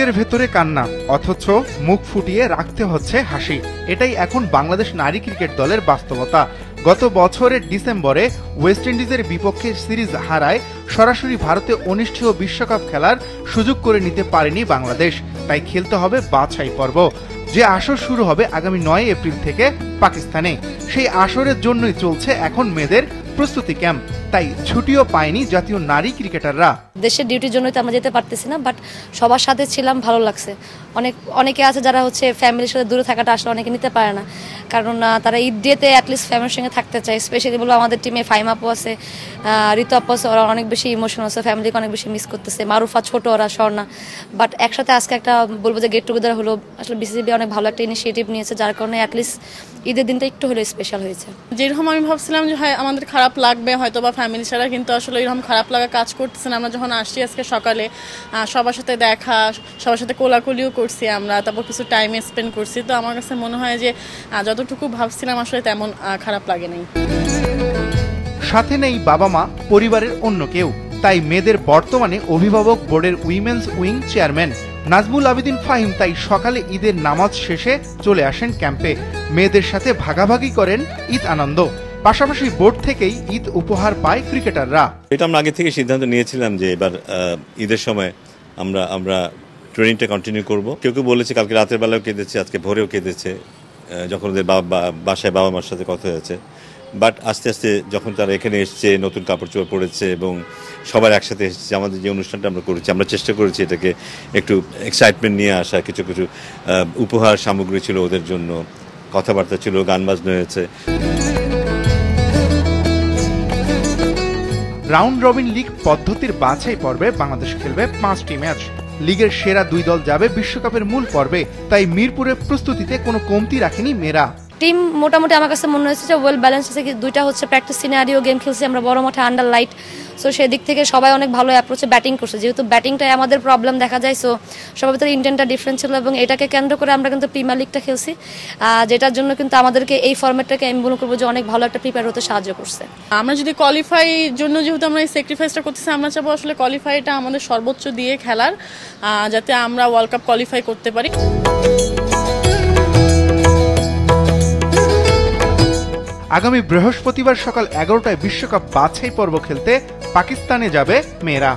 বুকের ভেতরে কান্না, অথচ মুখ ফুটিয়ে রাখতে হচ্ছে হাসি। এটাই এখন বাংলাদেশ নারী ক্রিকেট দলের বাস্তবতা। গত বছরের ডিসেম্বরে ওয়েস্ট ইন্ডিজের বিপক্ষে সিরিজ হারায় সরাসরি ভারতে অনুষ্ঠেয় বিশ্বকাপ খেলার সুযোগ করে নিতে পারেনি বাংলাদেশ। তাই খেলতে হবে বাছাই পর্ব, যে আসর শুরু হবে আগামী 9 এপ্রিল থেকে পাকিস্তানে। সেই আসরের জন্যই চলছে এখন মেয়েদের প্রস্তুতি ক্যাম্প। তাই ছুটিও পায়নি জাতীয় নারী ক্রিকেটাররা। দেশের ডিউটির জন্যই তো আমরা যেতে পারতেছি না, বাট সবার সাথে ছিলাম, ভালো লাগছে। অনেকে আছে যারা হচ্ছে ফ্যামিলির সাথে দূরে থাকাটা আসলে অনেকে নিতে পারে না, কারণ তারা ঈদ ডেতে অ্যাটলিস্ট ফ্যামিলির সঙ্গে থাকতে চায়। স্পেশালি বলবো আমাদের টিমে ফাইম আপু আছে, ঋতু আপু আছে, ওরা অনেক বেশি ইমোশনাল আছে, ফ্যামিলিকে অনেক বেশি মিস করতেছে। মারুফা ছোট, ওরা স্বর্ণা। বাট একসাথে আজকে একটা বলবো যে গেট টুগেদার হলো। আসলে বিসিবি অনেক ভালো একটা ইনিশিয়েটিভ নিয়েছে, যার কারণে অ্যাটলিস্ট ঈদের দিনটা একটু হলেও স্পেশাল হয়েছে। যেরকম আমি ভাবছিলাম যে হয় আমাদের খারাপ লাগবে হয়তো বা ফ্যামিলি ছাড়া, কিন্তু আসলে এরকম খারাপ লাগা কাজ করতেছে না। আমরা যখন আসছি আজকে সকালে সবার সাথে দেখা, সবার সাথে কোলাকুলিও করছি আমরা, তারপর কিছু টাইম স্পেন্ড করছি। তো আমার কাছে মনে হয় যে যতটুকু ভাবছিলাম আসলে তেমন খারাপ লাগে নাই। সাথে নেই বাবা মা, পরিবারের অন্য কেউ। তাই মেয়েদের বর্তমানে অভিভাবক বোর্ডের women's wing chairman Nazmul Abedin Fahim তাই সকালে ঈদের নামাজ শেষে চলে আসেন ক্যাম্পে। মেয়েদের সাথে ভাগাভাগি করেন ঈদ আনন্দ। পাশাপাশি বোর্ড থেকেই ঈদ উপহার পায় ক্রিকেটাররা। এটা আমরা আগে থেকে সিদ্ধান্ত নিয়েছিলাম যে এবার ঈদের সময় আমরা ট্রেনিংটা কন্টিনিউ করব। কেউ কেউ বলেছে কালকে রাতের বেলাও কেঁদেছে, আজকে ভোরেও কেঁদেছে, যখন ওদের বাসায় বাবা মার সাথে কথা হয়েছে। বাট আস্তে আস্তে যখন তারা এখানে এসছে, নতুন কাপড় চোপড় পরেছে এবং সবার একসাথে এসেছে, আমাদের যে অনুষ্ঠানটা আমরা করেছি, আমরা চেষ্টা করেছি এটাকে একটু এক্সাইটমেন্ট নিয়ে আসা। কিছু কিছু উপহার সামগ্রী ছিল ওদের জন্য, কথাবার্তা ছিল, গান বাজনা হয়েছে। রাউন্ড রবিন লিগ পদ্ধতির বাছাই পর্বে বাংলাদেশ খেলবে 5টি ম্যাচ। লিগের সেরা 2 দল যাবে বিশ্বকাপের মূল পর্বে। তাই মিরপুরের প্রস্তুতিতে কোনো কমতি রাখেনি মেয়েরা। টিম মোটামুটি আমার কাছে মনে হয়েছে যে ওয়েল ব্যালেন্স আছে। দুইটা হচ্ছে প্র্যাকটিস সিনারিও গেম খেলছি আমরা বড় মাঠে আন্ডার লাইট। সো সেদিক থেকে সবাই অনেক ভালো অ্যাপ্রোচে ব্যাটিং করছে, যেহেতু ব্যাটিংটাই আমাদের প্রবলেম দেখা যায়। সো সবার ভিতরে ইন্টেন্টটা ডিফারেন্ট ছিল এবং এটাকে কেন্দ্র করে আমরা কিন্তু প্রিমিয়ার লিগটা খেলছি, যেটার জন্য কিন্তু আমাদেরকে এই ফরম্যাটটাকে আমি মনে করবো যে অনেক ভালো একটা প্রিপেয়ার হতে সাহায্য করছে। আমরা যদি কোয়ালিফাই জন্য যেহেতু আমরা এই স্যাক্রিফাইসটা করতেছি, আমরা চাবো আসলে কোয়ালিফাইটা আমাদের সর্বোচ্চ দিয়ে খেলার, যাতে আমরা ওয়ার্ল্ড কাপ কোয়ালিফাই করতে পারি। আগামী বৃহস্পতিবার সকাল 11টায় বিশ্বকাপ বাছাই পর্ব খেলতে পাকিস্তানে যাবে মেয়েরা।